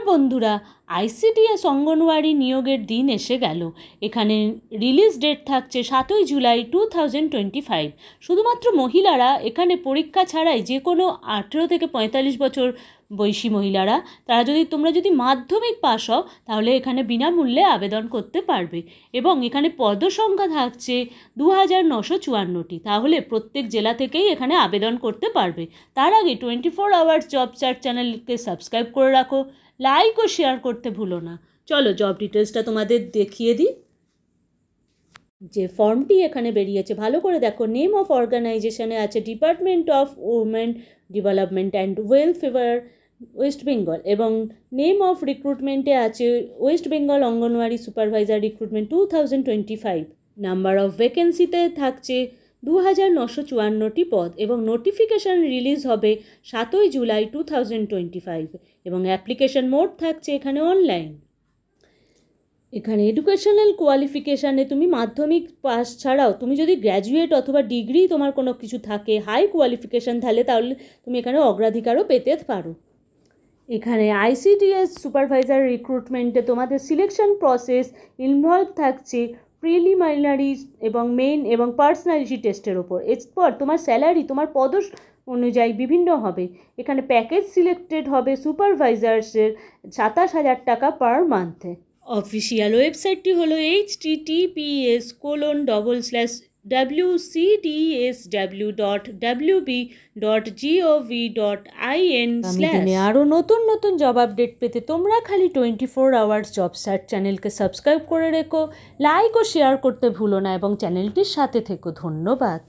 বন্ধুরা, আইসিডিএস অঙ্গনওয়াড়ি নিয়োগের দিন এসে গেল। এখানে রিলিজ ডেট থাকছে 7ই জুলাই 2025। শুধুমাত্র মহিলারা এখানে পরীক্ষা ছাড়াই, যে কোনো 18 থেকে 45 বছর বয়সী মহিলারা, তোমরা যদি মাধ্যমিক পাস হও তাহলে এখানে বিনামূল্যে আবেদন করতে পারবে। এবং এখানে পদসংখ্যা থাকছে 2954টি। তাহলে প্রত্যেক জেলা থেকেই এখানে আবেদন করতে পারবে। তার আগে 24 আওয়ার্স জব সার্চ চ্যানেলকে সাবস্ক্রাইব করে রাখো, লাইক ও শেয়ার করতে ভুলো না। চলো জব ডিটেলসটা তোমাদের দেখিয়ে দিই। যে ফর্মটি এখানে বেরিয়েছে ভালো করে দেখো। নেম অফ অর্গানাইজেশনে আছে department of women development and welfare West Bengal, এবং নেম অফ রিক্রুটমেন্টে আছে West Bengal anganwadi supervisor recruitment 2025। Number of ভ্যাকেন্সিতে থাকছে 2954টি পদ, এবং নোটিফিকেশান রিলিজ হবে 7ই জুলাই 2025, এবং অ্যাপ্লিকেশন মোড থাকছে এখানে অনলাইন। এখানে এডুকেশনাল কোয়ালিফিকেশানে তুমি মাধ্যমিক পাস ছাড়াও তুমি যদি গ্র্যাজুয়েট অথবা ডিগ্রি তোমার কোনো কিছু থাকে, হাই কোয়ালিফিকেশান তাহলে তুমি এখানে অগ্রাধিকারও পেতে পারো। এখানে আইসিডিএস সুপারভাইজার রিক্রুটমেন্টে তোমাদের সিলেকশন প্রসেস ইনভলভ থাকছে প্রিলিমিনারি এবং মেইন এবং পার্সোনালিটি টেস্টের ওপর। এরপর তোমার স্যালারি তোমার পদ অনুযায়ী বিভিন্ন হবে। এখানে প্যাকেজ সিলেক্টেড হবে সুপারভাইজার্সের 27,000 টাকা পার মান্থে। অফিসিয়াল ওয়েবসাইটটি হলো https://wcdsw.wb.gov.in/। আরও নতুন নতুন জব আপডেট পেতে তোমরা খালি 24 আওয়ার্স জব সার্চ চ্যানেলকে সাবস্ক্রাইব করে রেখো, লাইক ও শেয়ার করতে ভুলো না, এবং চ্যানেলটির সাথে থেকো। ধন্যবাদ।